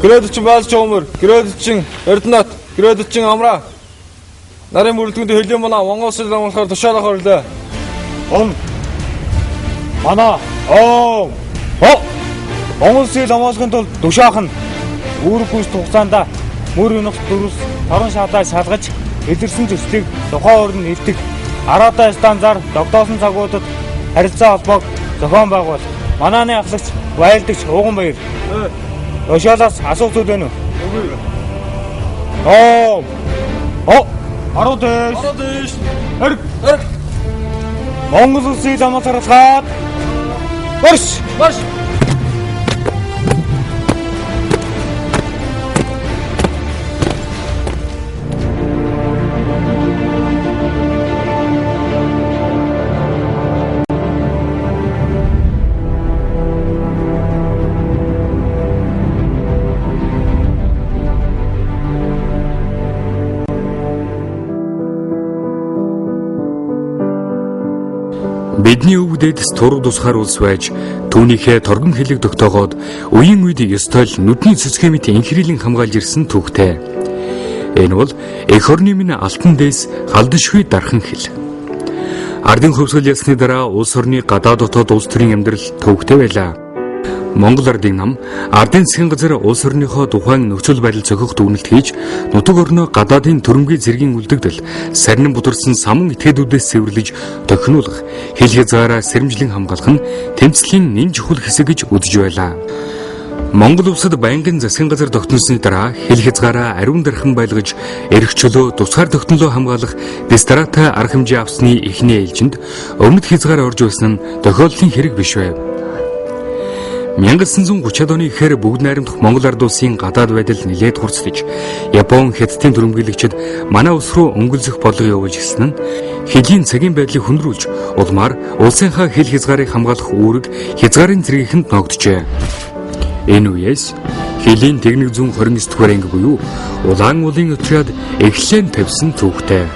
Грэдчин Баалч Омөр, Грэдчин Эрдэнэт, Грэдчин Амра. Нарын бүрэлдэхүүнд хэлээ манай Монгол улсад амлахаар тушаалах орлоо. Манай Монгол улсыг хамгаалахын тулд тушаах нь үүрэг гүйцэтгэх хугацаанд мөр өнөх дөрвс торон шалаа шалгаж илэрсэн зэслийг тухайн орнд нэвтэх араатаа станцаар тогтоосон цагуудад харилцаа холбоог зохион байгуул. Манааны ахлагч Байлдагч Уганбаяр. Тушаалаас асуух зүйл байна уу? Аруу дэш. Хэрэг. Монгол улсыг хамгаалахад марш. Бидний өвгдөд тураг тусгаар улс байж түүнийхээ торгон хэлэг тогтоогоод үеийн үед ёстой л нүдний цэцгээ мэт инхрийлэн хамгаалж ирсэн түүхтэй. Энэ бол эх орны минь алтан дээс халдшгүй дархан хэл. Ардын хөвсгөл ясны дараа улс орны гадаад дотоод улс төрийн амьдрал төвөгтэй байлаа. Монгол ардын нам ардын засгийн газар улс орныхоо тухайн нөхцөл байдал зохиох дүгнэлт хийж нутаг орноо гадаадын төрөмгийн зэргийн үлдэгдэл сарнин бутарсан самун этгээдүүдээс цэвэрлэж тохинуулах хэл хязгаараа сэрэмжлэн хамгаалах нь тэмцлийн нэн чухал хэсэг гэж үзэж байлаа. Монгол улсад байнгын засгийн газар тогтносны дараа хэл хязгаараа ариун дархан байлгаж эрх чөлөө тусгаар тогтнолоо хамгаалах дистарата арга хэмжээ авсны эхний ээлжинд өмнөд хязгаар орж байсан нь тохиолдлын хэрэг биш байв. 1930-ад оны ихэр бүгд найрамдах Монгол ард улсын гадаад байдал нэлээд хурцлж, Япон хятадын төрөмгийлэгчид манай улс руу өнгөлзөх бодлого явуулж гисэн нь хэлийн цагийн байдлыг хөндрүүлж, улмаар улсынхаа хэл хязгаарыг хамгаалах үүрэг хязгаарын зэрэгэхэнд ногджээ. Энэ үеэс хэлийн техник зүүн 29 дугаар анги буюу улаан улын отряд эхлэн тавьсан түүхтэй.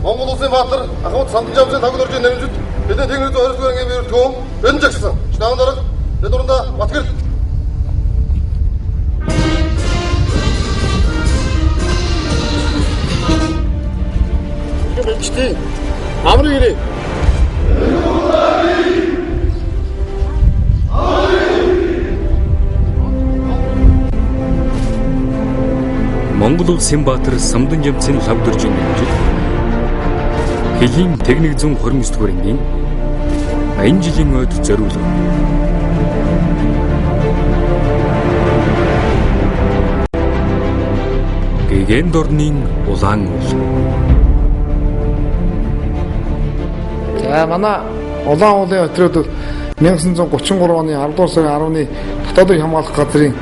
Монгол улсын баатар ахмад сандан жамсын тагд оржийн нэмжид бидний техник 20 дугаар ангийн мөрөд төв бэн жагсан. Штаан дарга тэд уранда Батгэр Бэлчтэй амрын ирээ. Монгол улсын баатар самдан жамсын лав дөржин нэмжид хэлийн техник 129 дугаар ангийн 80 жилийн ойд зориулв. Гэгээн дорнын улаан үл. За манай улаан уулын отряд бол 1933 оны 10 дугаар сарын 10-ны дотоодын хамгаалах газрын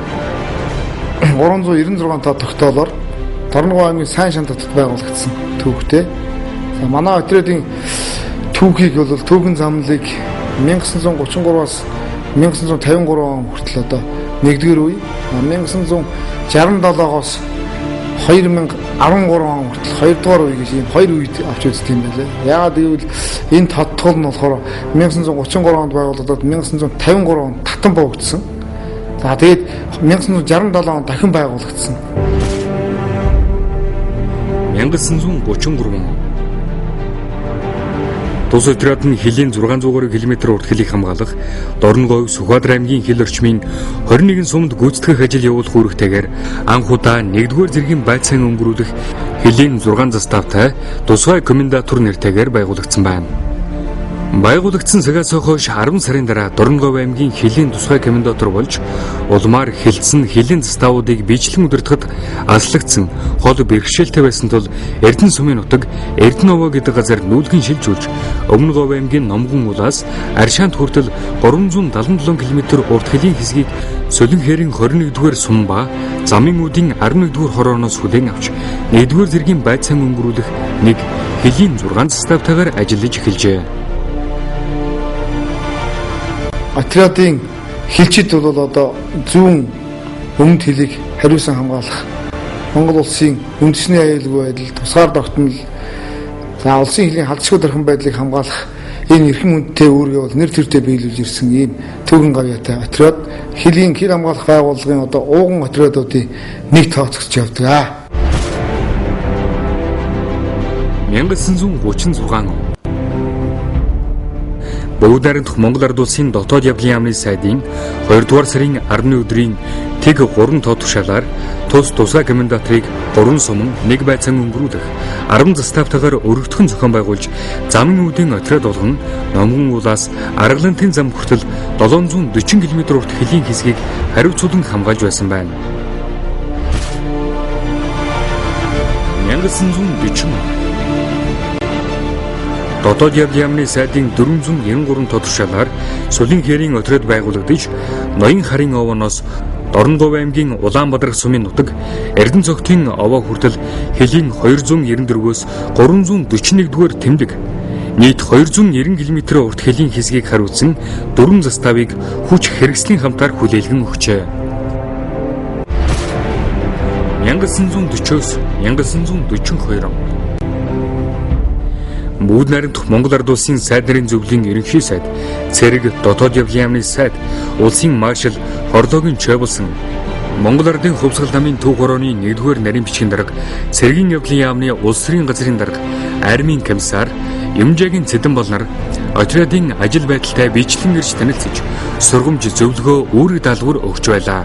396 та тогтоолоор Торногов аймгийн сайн шан татварт байгуулагдсан түүхтэй. За манай отрядын түүхийг бол түүхэн замлыг 1933-аас 1953 он хүртэл одоо 1-р үе, 1967-оос 2013 он хүртэл 2-р үе гэж ийм 2 үед авч үздэг юм байна. Яагаад гэвэл энэ тодтгол нь болохоор 1933 онд байгуулагдаад 1953 онд татан буугдсан. За тэгээд 1967 онд дахин байгуулагдсан. 1933 он Тус отряд нь хэлийн 600 км урт хэлийг хамгаалах Дорногов, Сүхбаатар аймгийн хэл орчмын 21 сумд гүйцэтгэх ажил явуулах үүрэгтэйгээр анх удаа 1-р зэргийн байцаан өнгөрүүлэх хэлийн 6 заставтай тусгай комендатур нэртэйгээр байгуулагдсан байна. Байгуулагдсан цагаас хойш 10 сарын дараа Дорногов аймгийн Хилийн тусгай комендатор болж улмаар хилцэн Хилийн заставуудыг биечлэн удирдахад аслагдсан хол бэрхшээлтэй байсан тул Эрдэнэ сумын нутаг Эрдэнэовоо гэдэг газар нүүлгэн шилжүүлж Өмнө Говь аймгийн Номгон уулаас Аршаант хүртэл 377 км урт Хилийн хэсгийг Солин хэрийн 21-р сум ба Замын үүдийн 11-р хорооноос хүлээн авч 1-р зэргийн байцаан өнгөрүүлэх нэг Хилийн 6 заставтайгаар ажиллаж эхэлжээ. Отрядын хилчид бол одоо зүүн өмнөд хилийг хариусан хамгаалах Монгол улсын үндэсний аюулгүй байдал, тусгаар тогтнол, за улсын хилийн халдшгүй дархан байдлыг хамгаалах энэ эрхэм хүндтэй үүргээ бол нэр төртэй биелүүлж ирсэн ийм төвгөн гавьяатай отряд хилийн хил хамгаалах байгууллагын одоо ууган отрядуудын нэг тооцогч явдаг. 1936 он Бөгөөд найрамдах Монгол Ард улсын дотоод явдлын яамны сайдын 2 дугаар сарын 10-ны өдрийн тэг 3 тоо тушаалаар тусгай комендаторыг 3 суман 1 байцаан өнгөрүүлэх 10 заставтайгаар өргөдгөн зохион байгуулж замын үүдийн отряд болгон Номгон уулаас Аргалантын зам хүртэл 740 км урт Хилийн хэсгийг хариуцуулан хамгаалж байсан байна. 1940 Дотоод явдлын яамны сайдын 493 тоо тушаалаар Солин хэрийн отряд байгуулагдаж Ноён харын овооноос Дорногов аймгийн Улаанбаатар сумын нутаг Эрдэнэ цогтын овоо хүртэл Хилийн 294-өөс 341-р тэмдэг нийт 290 км урт Хилийн хэсгийг хариуцсан 4 заставыг хүч хэрэгслийн хамтаар хүлээлгэн өгчээ. 1940-с 1942 он Бөгөөд найрамдах Монгол Ард улсын сайд нарын зөвлөлийн ерөнхий сайд, цэрэг дотоод явдлын яамны сайд, улсын маршал Хорлоогийн чойболсон Монгол Ардын хувьсгал намын төв хорооны 1-р нарийн бичгийн дарга, цэргийн явдлын яамны улс төрийн газрын дарга, армийн комиссар, Юмжаагийн Цэдэн бол нар отрядын ажил байдалтай биечлэн ирж танилцж, сургамж зөвлөгөө үүрэг даалгавар өгч байлаа.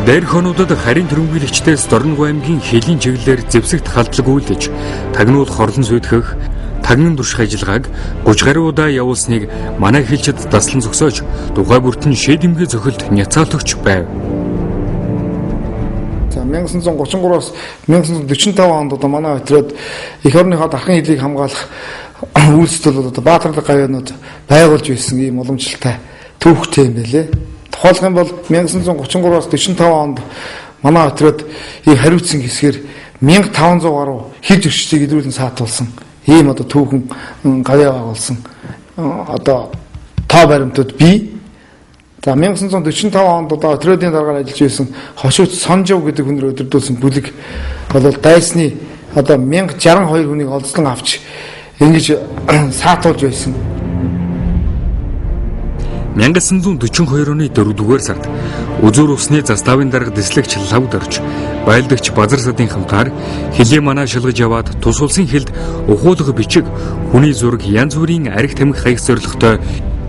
Дээрх онуудад харийн түрэмгийлэгчдээс Дорногов аймгийн Хилийн чиглэлээр зэвсэгт халдлаг үйлдэж, тагнуул хорлон зүйтгэх, тагнан турших ажиллагааг 30 гаруй удаа явуулсныг манай хилчид даслан зогсоож, тухай бүртэн шид эмгээ зохилд няцаалтагч байв. За 1933-аас 1945 онд одоо манай отряд эх орныхоо дархан хилийг хамгаалах үйлчлэл одоо баатарлаг гавьяанууд байгуулж байсан ийм уламжлалтай төвхтэй юм байлээ. Тухайлх юм бол 1933-аас 45 онд манай отряд ийм хариуцсан хэсгээр 1500 гаруй хил зөрчилийг илрүүлэн саатуулсан ийм одоо түүхэн гавьяа байгуулсан одоо тоо баримтууд бий. За 1945 онд одоо отрядын дараагаар ажиллаж байсан Хошууц Сонжов гэдэг хүнээр өдөрдүүлсэн бүлэг бол дайсны одоо 1062 хүнийг олзлон авч ингэж саатуулж байсан. 1942 оны 4-р сард Үзүүр усны заставын дарга дэслэгч Лавд орж, байлдагч Базар садын хамтаар Хилийн манаа шалгаж яваад тус улсын хилд ухуулга бичиг, хүний зураг янз бүрийн арх тамхи хаях зорилготой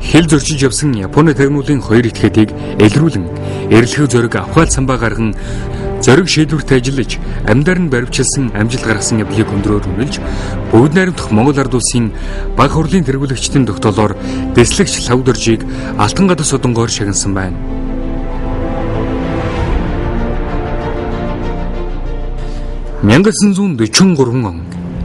хил зөрчиж явсан Японы тагнуулын 2 этгээдийг элрүүлэн, эрлэх зориг авхаал самбаа гарган зориг шийдвэрт ажиллаж, амьдаар нь баривчилсан амжилт гаргасан явдлыг өндрөөр үнэлж, Бөгөөд найрамдах Монгол Ард улсын баг хурлын тэргүүлэгчдийн тогтоолоор дэслэгч Лавд оржийг Алтан гадас одонгоор шагнасан байна. (1943 он)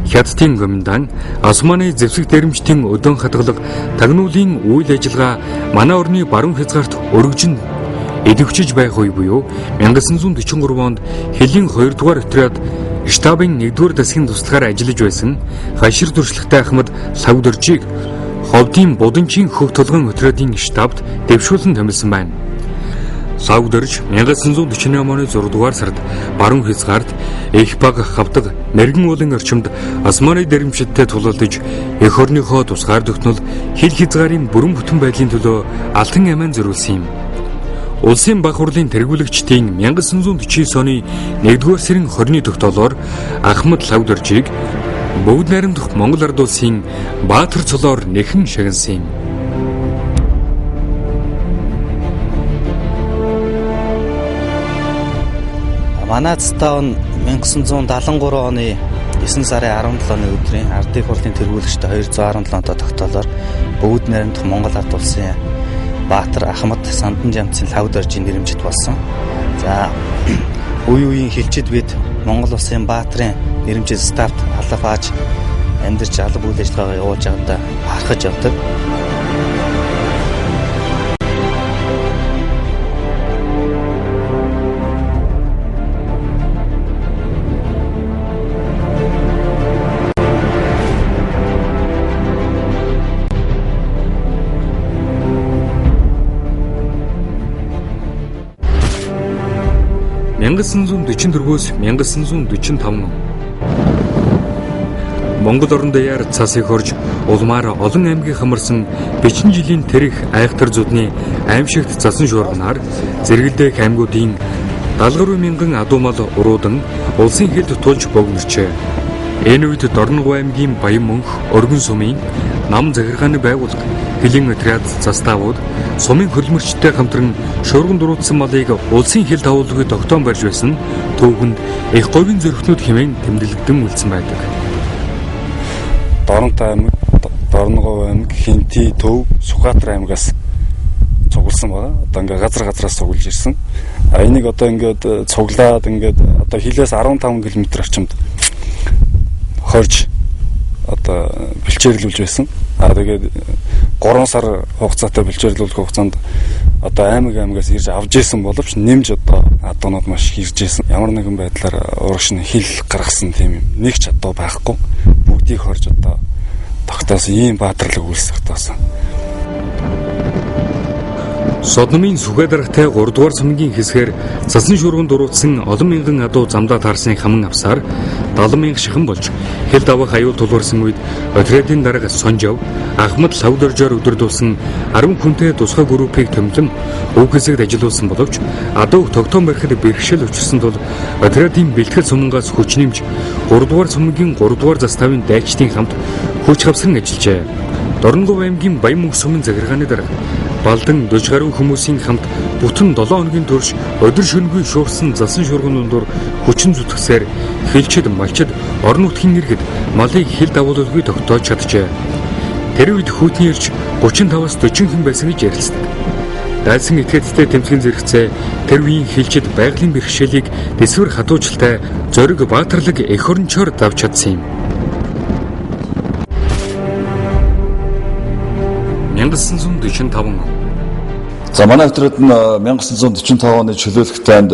Хятадын комендант Османы зэвсэг дээрэмчдийн өдөөн хадгалга тагнуулын үйл ажиллагаа манай орны баруун хязгаарт өргөжин идэвхжиж байх үе буюу 1943 онд Хилийн 2 дугаар отряд штабын 1-р засгийн туслагаар ажиллаж байсан хашир туршлагатай Ахмад Лавд оржийг Ховдын Буданчин хөх толгойн отрядын штабт дэвшүүлэн томилсон байна. Лавд орж 1948 оны 6 дугаар сард баруун хязгаарт их баг хавдаг мэрэгэн уулын орчимд Османы дэрэмчидтэй тулалдаж эх орныхоо тусгаар тогтнол хил хязгаарын бүрэн бүтэн байдлын төлөө алтан амиан зориулсан юм. Улсын баг хурлын тэргүүлэгчдийн 1949 оны 1-р сарын 20-ны тогтоолоор Ахмад Лавд оржийг Бөгөөд найрамдах Монгол Ард улсын Баатар цолоор нэхэн шагнасан юм. Манай цэстаа он 1973 оны 9 сарын 17-ны өдрийн ардын хурлын тэргүүлэгчтэй 217 онтой тогтоолоор бүгд найрамдах Монгол Ард улсын Баатар Ахмад Сандан Жамцын лав доржийн нэрэмжит болсон. За үе үеийн хилчид бид Монгол улсын Баатарын нэрэмжит стафт алав ааж амьдарч алба үйл ажиллагаагаа явуулж байгаадаа харахаж явдаг. (1944-өөс 1945 он) Монгол орон даяар цас их орж улмаар олон аймгийг хамарсан бичэн жилийн тэрэг айхтар зүдний аимшигт засан шуурганаар зэрэгэлдэх аймагуудын 70 мянган адуу мал уруудан улсын хэлд тулж богинорчээ. Энэ үед Дорногов аймгийн Баян мөнх өргөн сумын нам захиргааны байгууллага Хилийн отряд заставууд сумын хөлмөрчтэй хамтран шуурган дуруутсан малыг улсын хэлд агуулгыг тогтоон барьж байсан түүхэнд их говийн зөрхнүүд хэмээн тэмдэглэгдэн үлдсэн байдаг. Доронтой аймаг, Дорногов аймаг, Хинти, Төв, Сүхбаатар аймагаас цугласан байгаа. Одоо ингээ газраас цуглаж ирсэн. Энийг одоо ингээд цуглаад ингээд одоо хилээс 15 км орчимд хорж одоо бэлчээрлүүлж байсан. Тэгээд 3 сар хугацаатай бэлчээрлүүлэх хугацаанд одоо аймагаас ирж авж исэн боловч нэмж одоо адуунууд маш ирж исэн. Ямар нэгэн байдлаар урагш нь хил гаргасан тийм юм нэг ч адуу байхгүй. Бүгдийг хорж одоо тогтоосон ийм баатарлаг үйлс тогтоосон. Содномын Сүхэ даргатай 3 дугаар сумгийн хэсгээр цасан шуурганд дуруутсан олон мянган адуу замдаа таарсныг хаман авсаар 70 мянга шихэн болж хэлд авах аюул тулгарсан үед отрядын дарга Сонжов Ахмад лав доржоор өдөрдүүлсэн 10 хүнтэй тусгай группийг томилон өв хэсэгт ажиллуулсан боловч адууг тогтоон барихад бэрхшээл учирсан тул отрядын бэлтгэл сумангаас хүч нэмж 3 дугаар сумгийн 3 дугаар заставын дайчдын хамт хүч хавсран ажиллажээ. Дорногов аймгийн Баян мөнх сумын захиргааны дарга Балдан 40 гаруй хүмүүсийн хамт бүтэн 7 хоногийн турш өдөр шөнөгүй шуурсан засан шуурган дундуур хүчин зүтгэсээр хэлчид малчид орон нутгийн иргэд малыг хэлд агуулгыг тогтоож чаджээ. Тэр үед хүүтний ирж 35-аас 40 хүн байсан гэж ярилцдаг. Дайсан этгээдтэй тэмцгийн зэрэгцээ тэр үеийн хэлчид байгалийн бэрхшээлийг дэсвэр хатуужилтай зориг баатарлаг эх орончоор давж чадсан юм. 1945 он. За манай отряд нь 1945 оны чөлөөлөх танд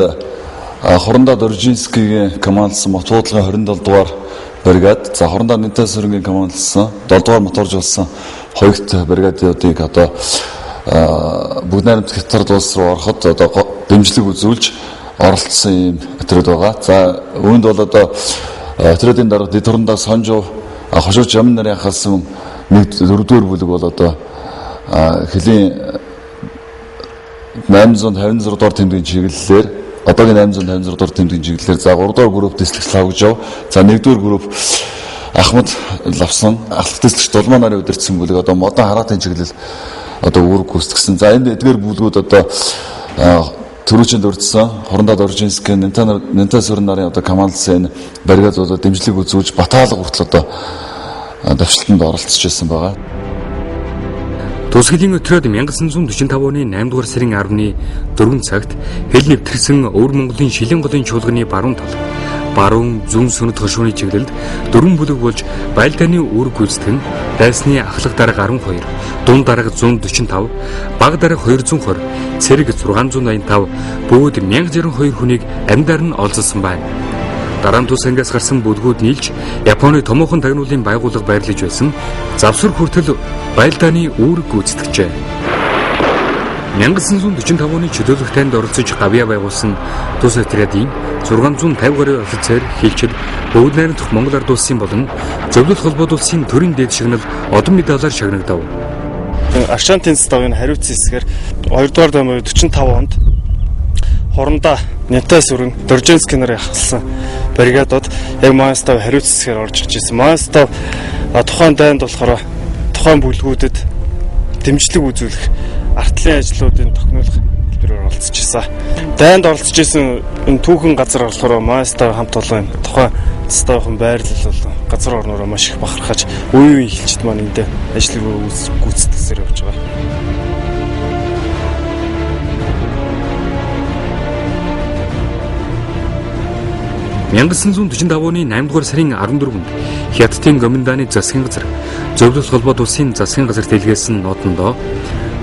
Хорондоо Доржинскигийн командсан мотуудлагын 27 дугаар бригад, за Хорондоо Нинтаа сүрэнгийн командсан 7 дугаар моторжуулсан хоёрт бригадуудыг одоо бүгд найрамдах хятад улс руу ороход одоо дэмжлэг үзүүлж оролцсон юм отряд байгаа. За үүнд бол одоо отрядын дарга Дэд Хорондоо Сонжов хошууч Ямн нарын хасан нэг 4-р бүлэг бол одоо Хилийн 856 дугаар тэмдгийн чиглэлээр одоогийн 856 дугаар тэмдгийн чиглэлээр за 3 дугаар групп дэслэгч Лавгжав, за 1-р групп Ахмад Лавсан, ахлах дэслэгч Дулмаа нарын удирдсан бүлэг одоо модон хараатын чиглэл одоо үүрэг гүйцэтгсэн. За энэ эдгээр бүлгүүд одоо төрүүчэнд урдсан Хорондоо Доржинскийн Нинтаа сүрэн нарын одоо командсан бригад одоо дэмжлэг үзүүлж баталга хүртэл одоо давшилтанд оролцож байсан байгаа. Тусгилийн отряд 1945 оны 8 дугаар сарын 10-ны 4 цагт хэл нэвтэрсэн Өвөр Монголын Шилэн голын чуулганы баруун тал, баруун зүүн сүнэт хошууны чиглэлд 4 бүлэг болж байлдааны үүрэг гүйцэтгэн дайсны ахлах дарга 12, дунд дарга 145, баг дарга 220, цэрэг 685, бүгд 1062 хүнийг амьдаар нь олзолсон байна. Дараа нь тус ангиас гарсан бүлгүүд нийлж Японы томоохон тагнуулын байгууллага байрлаж байсан завсар хүртэл байлдааны үүрэг гүйцэтгэжээ. 1945 оны чөлөөлөх танд оролцож гавьяа байгуулсан тус отрядын 650 гаруй офицер, хэлчид, бүгд найрамдах Монгол Ард улсын болон зөвлөлт холбоод улсын төрийн дээд шагнал одон медалаар шагнагдав. Аршаантын ставын хариуцсан хэсгээр 2 дугаар даймын 45 онд Хорондоо Нинтаа сүрэн Доржинский нарын ахалсан бригадууд яг Монстав хариуцсгаар орж иж ирсэн. Монстав тухайн дайнд болохоор тухайн бүлгүүдэд дэмжлэг үзүүлэх артлын ажлуудын тогтнуулах өдрөөр оролцож байсан. Дайнд оролцож исэн энэ түүхэн газар болохоор Маастаа хамт олон тухайн стафын байрлал бол газар орнороо маш их бахархаж үе эхэлчихэд маань энд ажил руу гүйцэтгсээр явж байгаа. (1945 оны 8 дугаар сарын 14-нд Хятадын Гоминдааны засгийн газар Зөвлөлт холбоод улсын засгийн газар дэлгэсэн нотондоо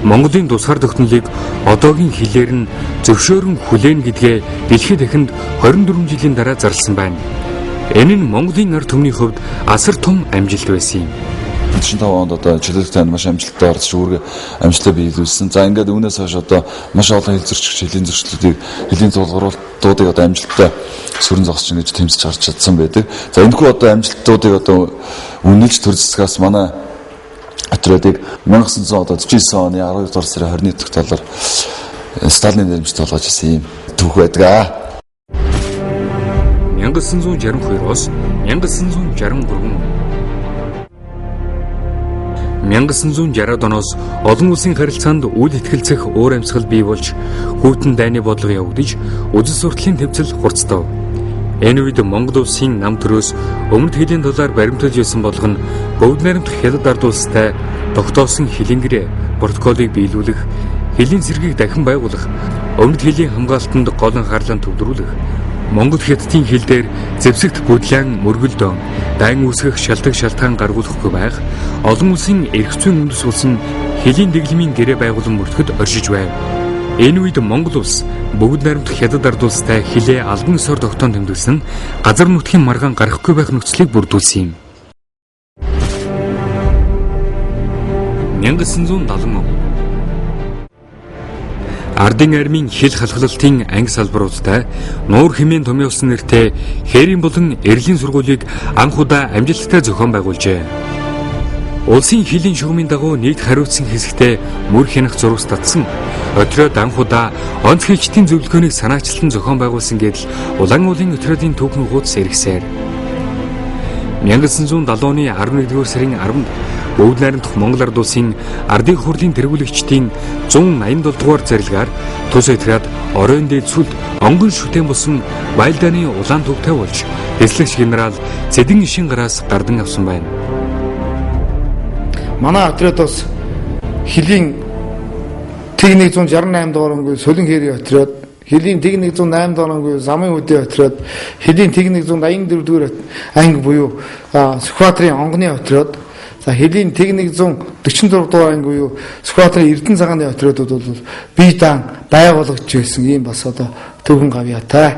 Монголын тусгаар тогтнолыг одоогийн хэлээр нь зөвшөөрөн хүлээн гэдгээ дэлхийд дахинд 24 жилийн дараа зарласан байна. Энэ нь Монголын ард түмний хувьд асар том амжилт байсан юм. 45 онд одоо чөлөөлөлт танд маш амжилттай орж үүрэг амжилтаа биелүүлсэн. За ингээд үүнээс хойш одоо маш олон хэл зөрчигч, хэлийн зөрчлүүдийг, хэлийн тулгуурлалтуудыг одоо амжилттай сүрэн зогсож ингэж тэмцэж харж чадсан байдаг. За энэхүү одоо амжилтуудыг одоо үнэлж төр засгаас манай отрядыг 1949 оны 12 дугаар сарын 21 дахь талаар Сталины нэрмжтэй болгож ирсэн юм түүх байдаг. 1962-оос 1963 1960-ад оноос олон улсын харилцаанд үйл ихтгэлцэх уур амьсгал бий болж хүйтэн дайны бодлого явагдаж үзэл сурталын төвцөл хурцтав. Энэ үед Монгол улсын нам төрөөс өмнөд хэлийн талаар баримтаж байсан болгоно Өвд найрамдах хятад ард улстай тогтоосон хилэнгэрээ протоколыг биелүүлэх, хэлийн цэргийг дахин байгуулах, өмнөд хэлийн хамгаалтанд гол анхаарлаа төвлөрүүлэх, Монгол хятадын хил дээр зэвсэгт бүдлээн мөргөлдөөн дайн үүсгэх шалтгаан шалтгаан гаргуулахгүй байх олон улсын эрх зүйн үндэс болсон хэлийн дэглэмийн гэрээ байгуулан мөрдөхөд оршиж байв. Энэ үед Монгол улс бүгд найрамдах хятад ард улстай хилээ албан ёсоор тогтоон тэмдэглэсэн газар нутгийн маргаан гарахгүй байх нөхцөлийг бүрдүүлсэн юм. 1970 Ардын армийн хил халахлалтын анги салбаруудтай нуур хэмээн томьёолсон нэртэй хээрийн болон эрлийн сургуулийг анх удаа амжилттай зохион байгуулжээ. Улсын хилийн шугамын дагуу нийт хариуцсан хэсэгтээ мөр хянах зурвас татсан. Отряд анх удаа онц хэлчтийн зөвлөгөөнийг санаачлан зохион байгуулсан гэдэл улаан уулын отрядын түүхэн хуудас эргэсээр 1970 оны 11-р сарын 10-нд Өвд найрамдах Монгол ард улсын ардын хурлын тэргүүлэгчдийн 187 дугаар зарилгаар тус отряд оройн дээд сүлд онгон шүтэн болсон Вайлданы улаан төвтэй болж дэслэгч генерал Цэдэн ишин гараас гардан авсан байна. Манай отрядоос хилийн тэг 168 дугаар анги Солин хээрийн отряд, хилийн тэг 108 дугаар анги Замын үдийн отряд, хилийн тэг 184 дугаар анги буюу Сүхбаатарын онгоны отряд, за хилийн тэг 146 дугаар анги буюу Сүхбаатарын Эрдэнэ цагааны отрядууд бол бие даан байгуулагдж байсан юм бас одоо төвхөн гавьяатай.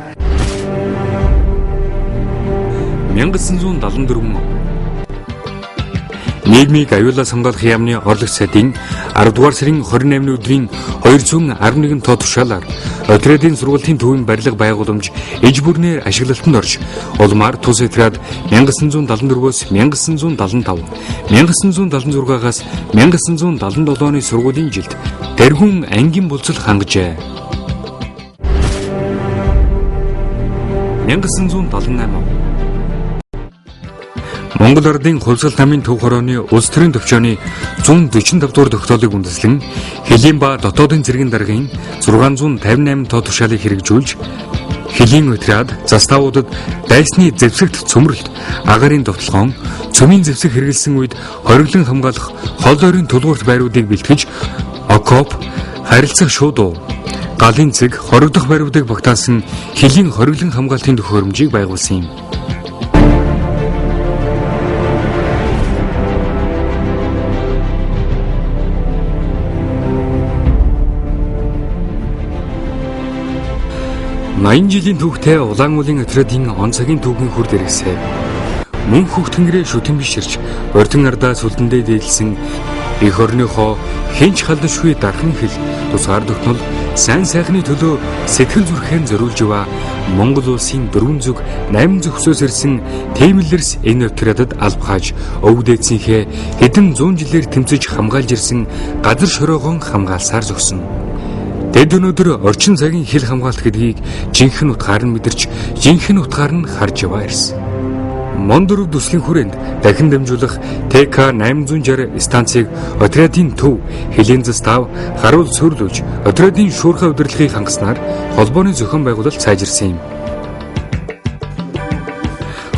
1974 нийгмийг аюулаас хамгаалах яамны орлогч сайдын 10 дугаар сарын 28-ны өдрийн 211 тоо тушаалаар отрядын сургуулийн төвийн барилга байгууламж иж бүрнээр ашиглалтанд орж улмаар тус отряд 1974-өөс 1975, 1976-аас 1977 оны сургуулийн жилд тэрхүүн ангийн болцол хангажээ. 1978 Монгол ардын хувьсгал намын төв хорооны улс төрийн төвчөөний 145 дугаар тогтоолыг үндэслэн хэлийн ба дотоодын цэргийн даргын 658 тоо тушаалыг хэрэгжүүлж хэлийн отряд заставуудад дайсны зэвсэгт цөмрөлт, агарын довтлогоон, цөмийн зэвсэг хэрэгэлсэн үед хориглон хамгаалах хол ойрын тулгуурт байруудыг бэлтгэж окоп, харилцах шуудуу, галын цэг, хоригдох байруудыг багтаасан хэлийн хориглон хамгаалтын төхөөрөмжийг байгуулсан юм. Ноён жилийн түүхтэй улаан уулын отрядын он цагийн түүхийн хүрд иргэсэ. Мөн хүүхд тэнгэрээ шүтэн биширч, урдын ардаа сүлдэндээ дээлсэн эх орныхоо хинч халдашгүй дархан хэл тусгаар тогтнол сайн сайхны төлөө сэтгэл зүрхэн зориулж ива Монгол улсын 4 зүг 8 зөвсөөс ирсэн тэмэлэрс энэ отрядад албахаж өвд эцсийнхээ хэдэн 100 жилээр тэмцэж хамгаалж ирсэн газар шороогоон хамгаалсаар зогсон. Тэд өнөөдөр орчин цагийн хил хамгаалт гэдгийг жинхэнэ утгаар нь мэдэрч, жинхэнэ утгаар нь харж яваа ирсэн. Мондоров төслийн хүрээнд дахин дамжуулах ТК-860 станцыг отрядын төв Хилийн застав харуул суйрлуулж отрядын шуурхай удирдлагыг хангаснаар холбооны зохион байгуулалт сайжирсан юм.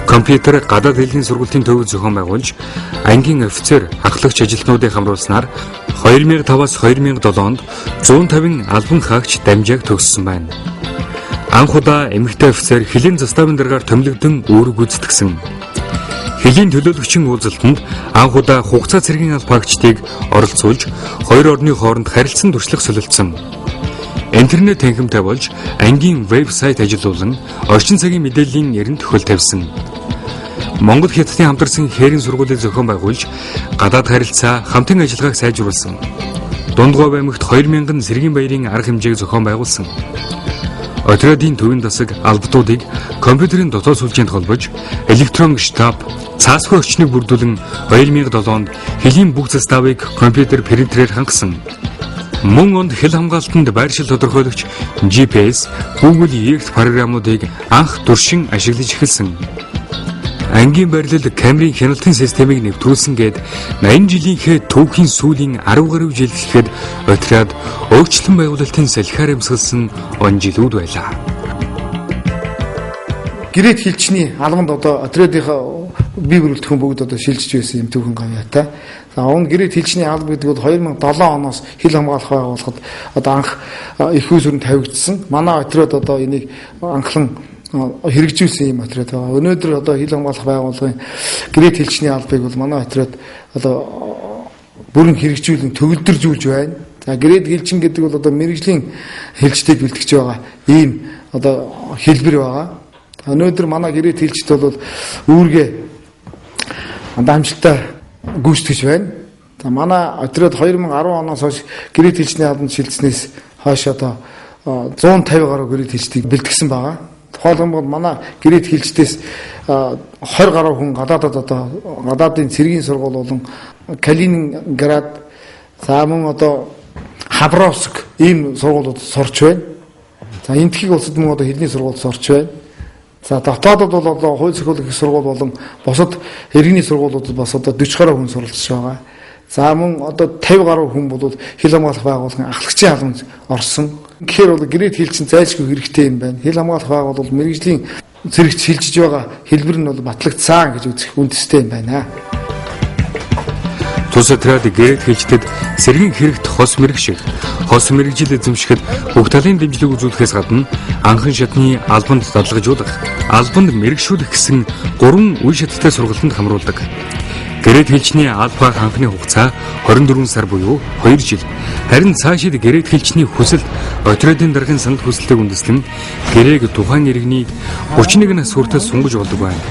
Компьютер гадаад хэлний сургуулийн төвийг зохион байгуулж ангийн офицер ахлагч ажилтнуудыг хамруулснаар 2005-аас 2007 онд 150 албан хаагч дамжааг төгссөн байна. Анх удаа эмэгтэй офицер Хилийн заставын даргаар томилогдсон үүрэг гүйцэтгсэн. Хилийн төлөөлөгчийн уулзалтанд анх удаа хугацаа цэргийн албаагчдыг оролцуулж хоёр орны хооронд харилцан туршлага солилцсон. Интернет танхимтай болж ангийн вебсайт ажилуулан орчин цагийн мэдээллийн эрэнд хөл тавьсан. Монгол Хятадын хамтарсан хээрийн сургуулийг зохион байгуулж гадаад харилцаа хамтын ажиллагааг сайжруулсан. Дундгов аймагт 2000 цэргийн баярын арга хэмжээг зохион байгуулсан. Отрядын төвийн дасаг албатуудыг компьютерийн дотоод сүлжээнд холбож электронник штаб цаасгүй орчныг бүрдүүлэн 2007 онд Хилийн бүх заставыг компьютер принтерээр хангасан. Мөн онд хил хамгаалтанд байршил тодорхойлогч GPS, Google Earth программуудыг анх туршин ашиглаж эхэлсэн. Ангийн барилал камерын хяналтын системийг нэвтрүүлсэн гээд 80 жилийнхээ түүхийн сүүлийн 10 гаруй жил гэхэд отряд өөрчлөлт байгуулалтын салхиар эмсгэлсэн он жилүүд байлаа. Гэрээт хилчний албанд одоо отрядынхаа бие бүрэлдэхүүн бүгд одоо шилжиж байсан юм түүхэн гавьяатай. За он гэрээт хилчний алба гэдэг бол 2007 оноос хил хамгаалах байгууллагад одоо анх их үүсвэр нь тавигдсан. Манай отряд одоо энийг анхлан хэрэгжүүлсэн юм отряд байгаа. Өнөөдөр одоо хил хамгаалах байгууллагын гэрээт хилчний албыг бол манай отряд одоо бүрэн хэрэгжүүлэн төгөлдржүүлж байна. За гэрээт хилчин гэдэг бол одоо мэрэгжлийн хилчтэйг бэлтгэж байгаа ийм одоо хэлбэр байгаа. Өнөөдөр манай гэрээт хилчт бол үүргээ амжилттай гүйцэтгэж байна. За манай отряд 2010 оноос хойш гэрээт хилчний албанд шилжснээс хойш одоо 150 гаруй гэрээт хилчтийг бэлтгэсэн байгаа. Тухайлбал манай гэрээт хилчдээс 20 гаруй хүн гадаадад одоо гадаадын цэргийн сургууль болон Калининград, за мөн одоо Хабаровск ийм сургуулиуд сурч байна. За энтхийг улсад мөн одоо хэлний сургуульд сурч байна. За дотоодод бол одоо хууль зохиолын их сургууль болон бусад иргэний сургуулиудад бас одоо 40 гаруй хүн суралцж байгаа. За мөн одоо 50 гаруй хүн бол хил хамгаалах байгууллагын ахлагчийн албанд орсон. Тэгэхээр бол гэрээт хилчин зайлшгүй хэрэгтэй юм байна. Хил хамгаалах байгууллага бол мэрэгжлийн зэрэгт шилжиж байгаа хэлбэр нь бол батлагдсан гэж үзэх үндэстэй юм байна. Тус отряд гэрээт хилчтэд сэргийн хэрэгт хос мэрэгших, хос мэрэгжил эзэмшихэд бүх талын дэмжлэг үзүүлэхээс гадна анхан шатны албанд дадлагжуулах, албанд мэрэгшүүлэх гэсэн 3 үе шаттай сургалтанд хамруулдаг. Гэрээт хилчний алба ханхны хугацаа 24 сар буюу 2 жил. Харин цаашид гэрээт хилчний хүсэлт отрядын даргын санал хүсэлтийг үндэслэн гэрээг тухайн иргэнийг 31 нас хүртэл сунгаж болдог байна.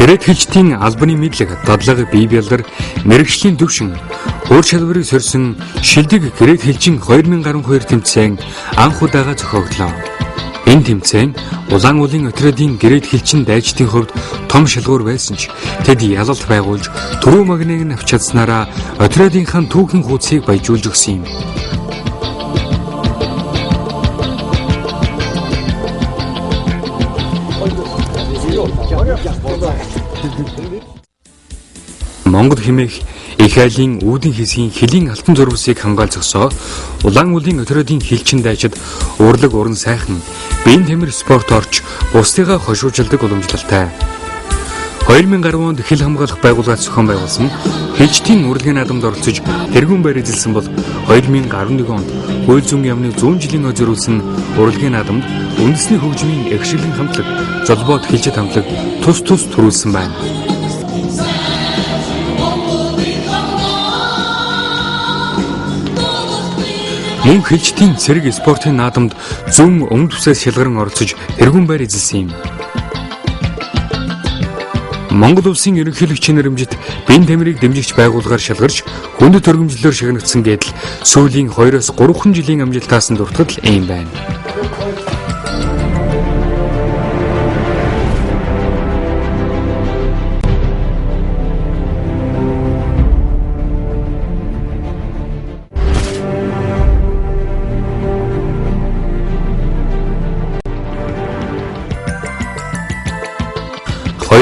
Гэрээт хилчтийн албаны мэдлэг, дадлага, бие бэлэр, мэрэгжлийн төвшин, өөр шалбарыг сорьсон шилдэг гэрээт хилчин 2012 тэмцээн анх удаага зохиогдлоо. Энэ тэмцээн улаан улын отрядын гэрээт хилчин дайчдын хувьд том шалгуур байсан ч тэд ялалт байгуулж түрүү магныг нь авч чадсанараа отрядынхаа түүхийн хуудсыг баяжуулж өгсөн юм. Монгол хэмээх их айлын үүдийн хэсгийн Хилийн алтан зурвасыг хамгаалж зогсоо улаан улын отрядын хилчин дайчид урлаг уран сайхан биеийн тамир спорт орч бусдыгаа хошуужладаг уламжлалтай. 2010 онд хил хамгаалах байгууллагаас зохион байгуулсан хилчтийн урлагийн наадамд оролцож тэргүүн байр эзэлсэн бол 2011 онд хууль зүйн яамны 100 жилийн ой зориулсан урлагийн наадамд үндэсний хөгжмийн эхшиглэн хамтлаг, золбоод хилчит хамтлаг тус төрүүлсэн байна. Мөн хилчтийн цэрэг спортын наадамд зүүн өмнө тусаас шалгаран оролцож тэргүүн байр эзэлсэн юм. Монгол улсын ерөнхийлөгчийн нэрмжит биеийн тамирыг дэмжигч байгууллагаар шалгарч хүндэт өргөмжлөөр шагнагдсан гэдэл сүүлийн 2-3 жилийн амжилтаас нь дуртагд ийм байна.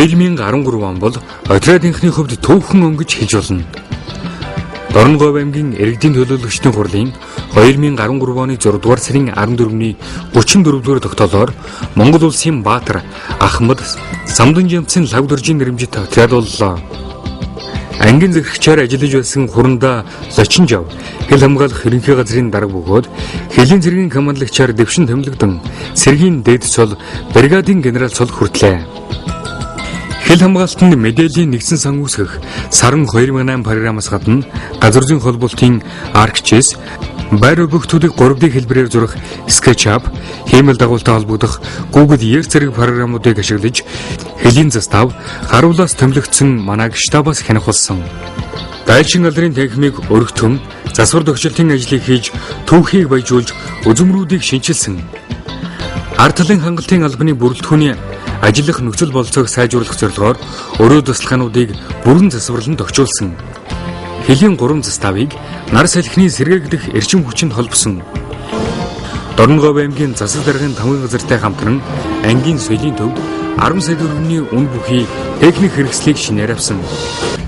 2013 он бол отрядынхны хувьд төвхөн он гэж хэлж болно. Дорноговь аймгийн иргэдийн төлөөлөгчдийн хурлын 2013 оны 6 дугаар сарын 14-ний 34 дугаар тогтоолоор Монгол улсын Баатар Ахмад Самдан Жамцын лав дөржийн нэрмжит отряд боллоо. Ангийн зэрэгчээр ажиллаж байсан хурандаа зочин жав хэл хамгаалах ерөнхий газрын дарга бөгөөд хэлийн зэргийн командлагчаар дэвшин томилогдсон Сэргийн дээд цол бригадын генерал цол хүртлээ. Хэл хамгаалтанд мэдээллийн нэгдсэн сан үүсгэх Саран 2008 программаас гадна газар зүйн холбоотын Аркчес байр өгөгтүүдийг 3D хэлбэрээр зурах SketchUp, хиймэл дагуултай холбогдох Google Earth зэрэг программуудыг ашиглаж хэлийн застав харуулаас томилогдсон манай штабаас хянах болсон. Дайчин алдрын техникийг өргөтөн, засвар төгсөлтийн ажлыг хийж түүхийг баяжуулж үзмрүүдийг шинчилсэн. Ард талын хангалтын албаны бүрэлдэхүүний ажиллах нөхцөл болцоог сайжруулах зорилгоор өрөө тусламжуудыг бүрэн засварлан тогтчулсан. Хэлийн 3 заставыг нар салхины сэргээгдэх эрчим хүчинд холбосон. Дорноговь аймгийн засаг даргын 5 газартай хамтран ангийн соёлын төвд 10 сая төгрөгийн үн бүхий техник хэрэгслийг шинээр авсан.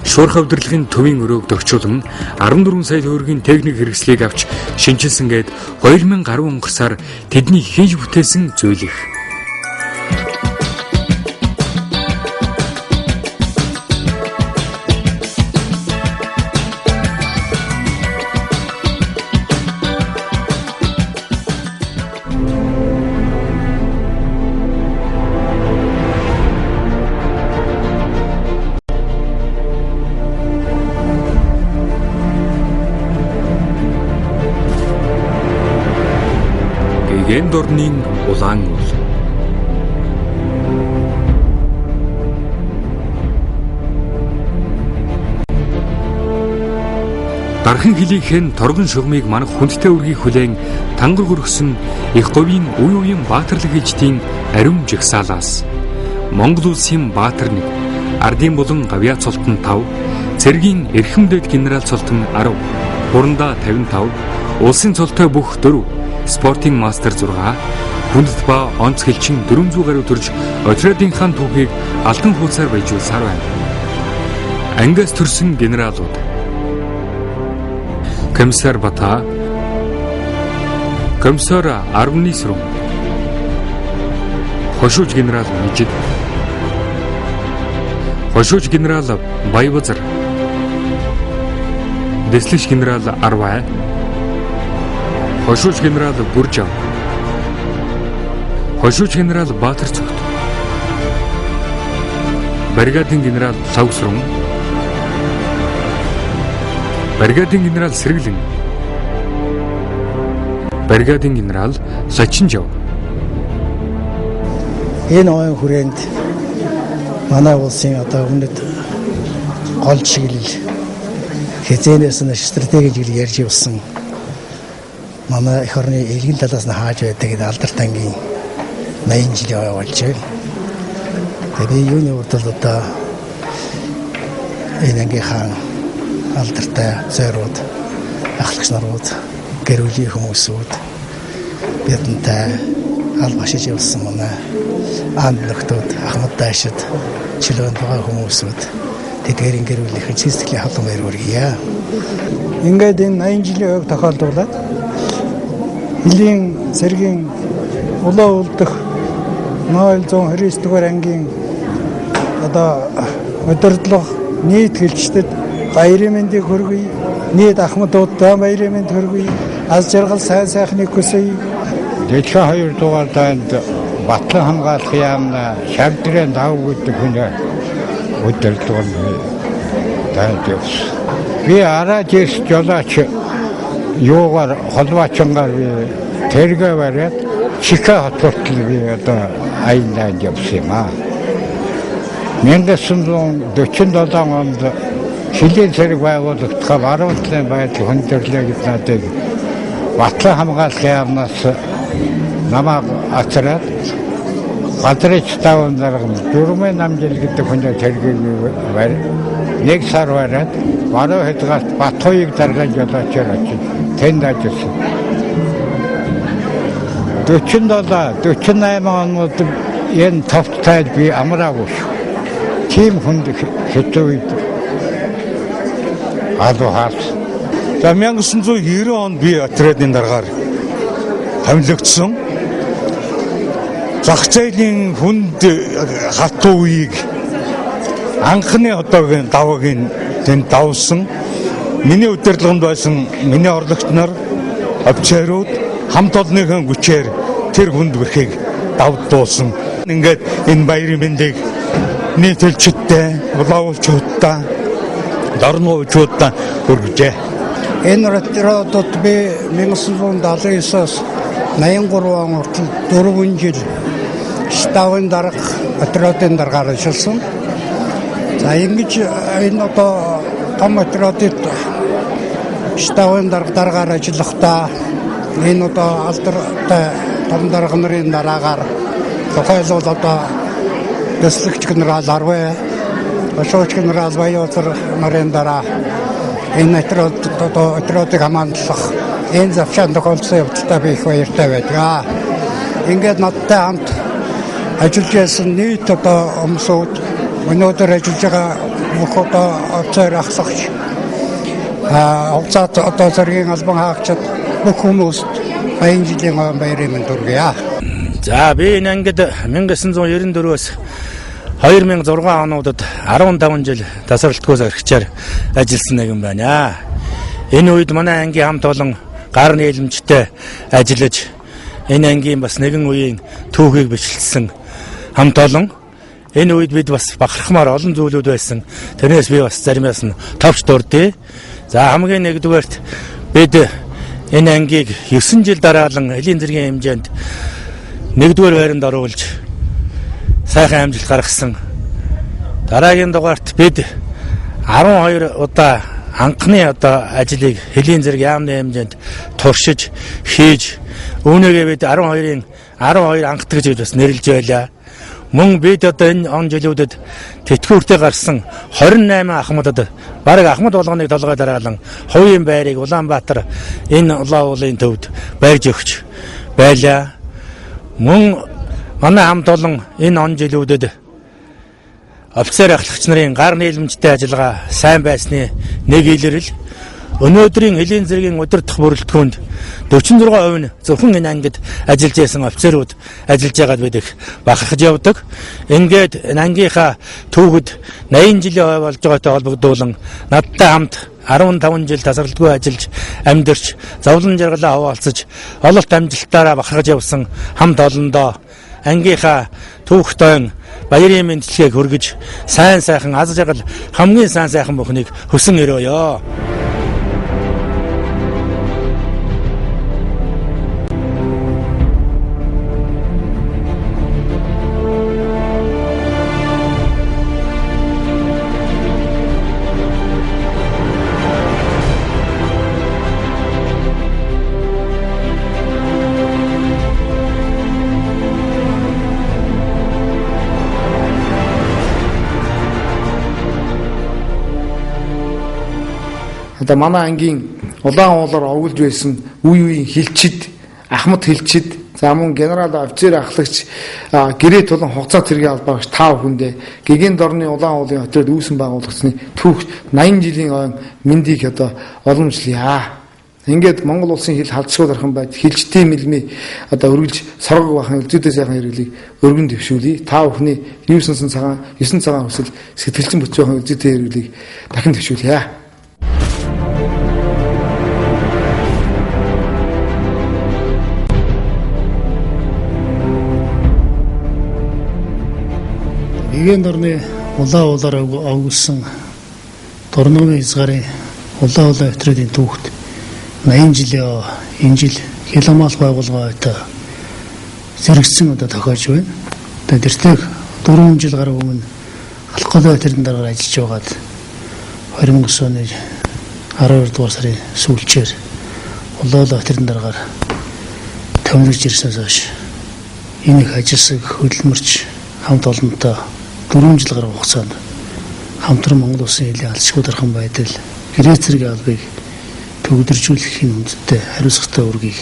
Шуурх авдирлагын төвийн өрөөг төгчүүлэн 14 сая төгрөгийн техник хэрэгслийг авч шинчилсэн гээд 2010 он сар тэдний хийж бүтээсэн зүйл их. Гендорнын улаан үл. Дархан хилийнхэн торгон шугамыг манах хүндтэй үргийг хүлээн тангар хөргсөн их говийн үе үеийн баатарлаг ээлжтийн ариун жагсаалаас Монгол улсын Баатар 1, ардын болон гавьяа цолтон 5, цэргийн эрхэм дэд генерал цолтон 10, хурандаа 55, улсын цолтой бүх 4, спортын мастер 6, хүндэт ба онц хэлчин 400 гаруй төрж отрядынхаа түүхийг алтан хуудасаар баяжуулсаар байна. Ангиас төрсөн генералууд: Комиссар Бата, Комиссар Арвны Сүрэн, Хошууч генерал Мижид, Хошууч генерал Баябазар, Дэслэш генерал Арвай, Хошууч генерал Гүржав, Хошууч генерал Баатар Цогт, бригадын генерал Лавсрун, бригадын генерал Сэргэлэн, бригадын генерал Лачинжав. Энэ оюун хүрээнд манай улсын одоо үнэт гол чиглэл хязгаарээс нь стратеги чиглэл ярьж явсан манай эх орны элгэн талаас нь хааж байдаг алдарт ангийн 80 жилийн ой болж байна. Тэгээд юуны урд бол одоо энэ ангийнхаа алдартай зөөрүүд, ахлагч нарууд, гэр бүлийн хүмүүсүүд бидэнтэй албашиж явсан манай анд нөхдүүд, Ахмад Дайшид, чөлөөнд байгаа хүмүүсүүд тэдгээрийн гэр бүлийн эцэстлийн халуун баяр хүргье. Ингээд энэ 80 жилийн ойг тохиолдуулаад Хэлийн цэргийн улаан үлдэх 029 дугаар ангийн одоо удирдлага нийт хэлчдэд баярын мэндийг хүргэе. Нийт ахмадуудаа баярын мэнд хүргэе. Аз жаргал сайн сайхныг хүсье. Дэлхийн 2 дугаар дайнд Батлан хамгаалах яамна шавдрын дав гэдэг хүн удирдлага дайнд явсан. Би араад ирс жолооч юугаар холбоочонгаар би тэргээ бариад Чика хотод би одоо аяндаа явсан юм аа. 1947 онд Хэлийн цэрэг байгуулагдахад 10 талын байдал хүндэрлээ гэж надад Батлан хамгаалах яамнаас намайг ачраад гадрыч таван дарга дөрмөн намжил гэдэг хүнээ тэргийг нэг сар бариад баруун хэдгaalт Батхуйг даргаж жолоочоор очив. Тэнд ажилласан. 47 48 онууд энэ товтойд би амраагүй шүү. тийм хүнд хэцүү үед алуу хаалт. За 1990 онд би отрядын дараагаар томилогдсон. Зах зээлийн хүнд хатуу үеийг анхны одоогийн даваагийн тэнд давсан. Миний удирдлаганд байсан миний орлогч нар, офицерууд хамт олонныхон хүчээр тэр хүнд бүрхийг давдуулсан. Ингээд энэ баярын мэндийг нийтэлчдтэй, улаалчуудтай, дорногчуудтай хүргэжээ. Энэ отрядууд би 1979-аас 83 он хүртэл 4 жил штабын дарга отрядын дараагаар ажилласан. За ингэж энэ одоо том отрядын штабын дараагаар ажиллахдаа энэ одоо алдартай том дарга нарын дараагаар тухайлбал одоо дэслэгч генерал Арвэ, башгүйч генерал Баяотар нарын дараа энэ отрядыг хамгаалах энэ завшаан тохиолдсон явдалтай би их баяртай байдаг. Ингээд надтай хамт ажиллаж байсан нийт одоо өмсөд өнөөдөр ажиллаж байгаа бүх одоо офицер ахлагч олцоод одоо зэргийн албан хаагчид бүх хүмүүст баян жилийн баярын мэнд хүргье. За би энэ ангид 1994-өөс 2006 онуудад 15 жил тасралтгүй зархичаар ажилласан нэгэн байна. Энэ үед манай ангийн хамт олон гар нийлэмжтэй ажиллаж энэ ангийн бас нэгэн үеийн түүхийг бичлсэн хамт олон. Энэ үед бид бас бахархмаар олон зүйлүүд байсан. Тэрнээс би бас заримаас нь товч дурдъя. За хамгийн нэгдүгээрт бид энэ ангийг 9 жил дараалан элийн зэргийн хэмжээнд нэгдүгээр байранд оруулж сайхан амжилт гаргасан. Дараагийн дугаарт бид 12 удаа анхны одоо ажлыг элийн зэрэг яамны хэмжээнд туршиж хийж үүнийгээ бид 12 анхдаг гэж бас нэрлэж байлаа. Мөн бид одоо энэ он жилүүдэд тэтгэвртэй гарсан 28 ахмадад бараг ахмад болгоныг толгой дараалан хувийн байрыг Улаанбаатар энэ улаан уулын төвд барьж өгч байлаа. Мөн манай хамт олон энэ он жилүүдэд офицер ахлагч нарын гар нийлэмжтэй ажиллагаа сайн байсны нэг илрэл. Өнөөдрийн элийн зэргийн удирдах бүрэлдэхүүнд 46% нь зөвхөн энэ ангид ажиллаж байсан офицерууд ажиллаж байгаад бид их бахархаж явдаг. Ингээд ангийнхаа түүхэд 80 жилийн хой болж байгаатай холбогдуулан надтай хамт 15 жил тасралтгүй ажиллаж амьдарч зовлон жаргалаа хуваалцаж ололт амжилтаараа бахархаж явсан хамт олондоо ангийнхаа түүхтойн баярын мэндэлгийг хүргэж сайн сайхан аз жаргал хамгийн сайн сайхан бүхнийг хүсэн өрөөё. Одоо манай ангийн улаан уулаар овголж байсан үеийн хилчид, ахмад хилчид, за мөн генерал офицер ахлагч гэрээ тулан хугацаа цэргийн албаагч 5 хүндээ гэгээн дорны улаан уулын отряд үүсэн байгуулагдсны түүх 80 жилийн ойн мэндийг одоо уламжлая. Ингээд Монгол улсын хил халдшгүй дархан байд хилчтийн мэлмий одоо өргөлж соргог бахан элзүүдээ сайхан хэрэглийг өргөн дэвшүүлье. Та бүхний 9 цагаан хүсэл сэтгэлзэн бүтэж байгаа элзүүдээ хэрэглийг дахин дэвшүүлье. Гэгээн дорны улаан уулаар овгулсан Дорногийн хязгаарын улаан уулын отрядын түүхт 80 жилийн энэ жил хил хамгаалах байгууллагатай зэрэгцсэн одоо тохиолж байна. Тэгээд тэртээ 4 жил гаруй өмнө алхахлын отрядын дараагаар ажиллаж байгаад 2009 оны 12 дугаар сарын сүүлчээр улаан уулын отрядын дараагаар томилж ирсэнээс хойш энэ их ажилсаг хөдөлмөрч хамт олонтой 4 жил гаруй хугацаанд хамтран Монгол улсын хилийн алшгүй дархан байдал гэрээ цэргийн албыг төвөгдөржүүлэхийн үндэстэй хариуцлагатай үргийг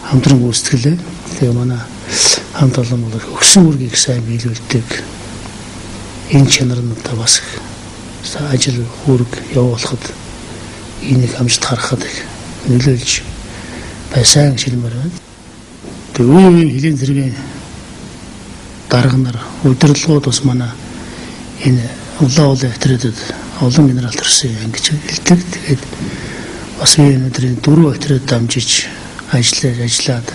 хамтран гүйцэтгэлээ. Тэгээ манай хамт олон бол өгсөн үргийг сайн биелүүлдэг. энэ чанар нь одоо бас ажил үүрэг явуулахад энийг амжилт харахад нөлөөлж байсан шилмээр байна. Тэгээ үеийн хилийн зэргийн дарга нар удирдлагууд бас манай энэ улаан уулын отрядад олон генерал төрсөн ингэж хэлдэг. Тэгээд бас өнөөдрийн 4 отряд дамжиж ажиллаад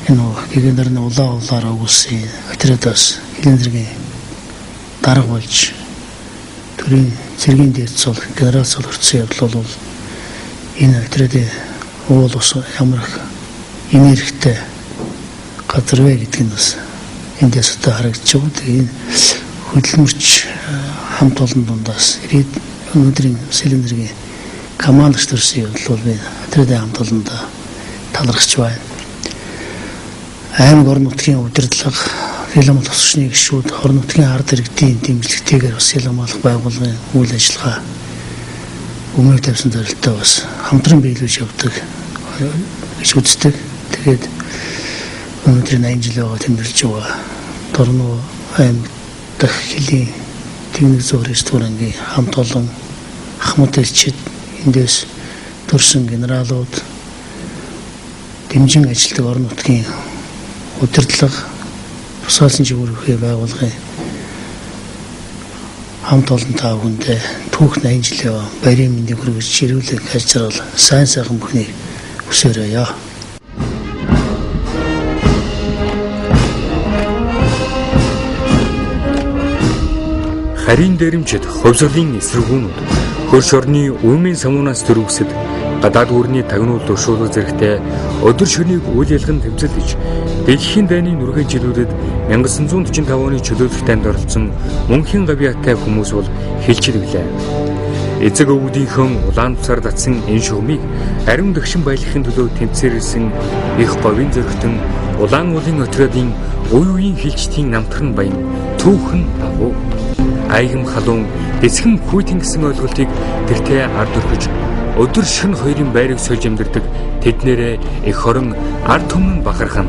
энэ гигэнэрний улаан уулаараа үүссэн отрядаас хилийн зэргийн дарга болж төрийн цэргийн дээр цол генерал цол хүртсэн явдал бол энэ отрядын уул ус ямар их энергитэй газар вэ гэдг нь бас эндээс одоо харагдаж байгаа. Тэгээ энэ хөдөлмөрч хамт олон дундаас ирээд өнөөдрийн цилиндрийн командч төрсөн явдал бол отрядын хамт олондоо талархаж байна. Аймаг орон нутгийн удирдлага, ялам тусчны гишүүд, орон нутгийн ард иргэдийн дэмжлэгтэйгээр бас яламалах байгууллагын үйл ажиллагаа өмнө тавьсан зорилттой бас хамтран биелүүлж явдаг гэж үздэг. Тэгээд өнөөдрийн 80 жил байгаа тэмдэглэж байгаа Дорноо аймаг дахь хилийн техник зурагч турангийн хамт олон ахмад элчид эндээс төрсэн генералууд дэмжин ажилладаг орон нутгийн удирдлага тусгаалсан жигүүрхий байгууллагын хамт олон таа хүндээ түүх 80 жилийн баярын мэндийг хүргэж ширүүлэг хайж зарвал сайн сайхан бүхнийг хүсээрэй. Харийн дээрэмчид хувьсгалын эсэргүүнүүд хөрш орны үймийн самуунаас төрөвсөд гадаад гүрний тагнуул дуршуулах зэрэгтэй өдөр шөнийг үйл ялган тэмцэлж дэлхийн дайны нүргэн жилүүдэд 1945 оны чөлөөлөх танд оролцсон мөнхийн гавьяатай хүмүүс бол хэлж ирлээ. Эцэг өвгдийнхөө улаан цар татсан энэ шугамыг ариун дагшин баялагын төлөө тэмцээрсэн их говийн зөрөгтөн улаан уулын отрядын үе үеийн хилчтийн намтран баян түүхэн дагуу айгам халуун эцхэн хүйтэн гэсэн ойлголтыг тэртээ ард өргөж өдөр шөн хоёрын байрыг сольж амьдардаг тэднэрээ их хорон ард түмэн бахархан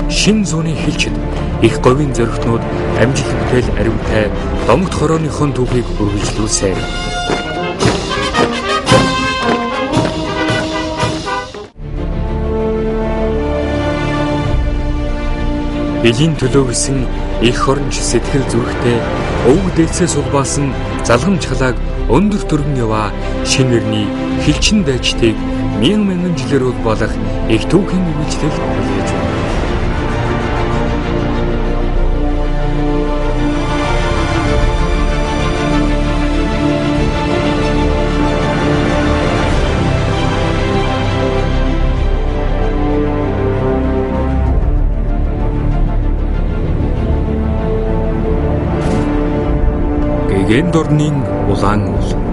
шин зууны хилчид их говийн зөрөгтнүүд амжилт бүтээл ариунтай домогт хорооныхон түүхийг үргэлжлүүлсээр Элийн төлөө гэсэн их хоронч сэтгэл зүрхтэй өвөг дээлсээс улбаасан залгамж халааг өндөр төргөн яваа шинэ нэрний хилчин дайчдыг мянган жилээр улбалах их түүхийн үйлчлэл хийж байна. Гэн дорнын улаан уул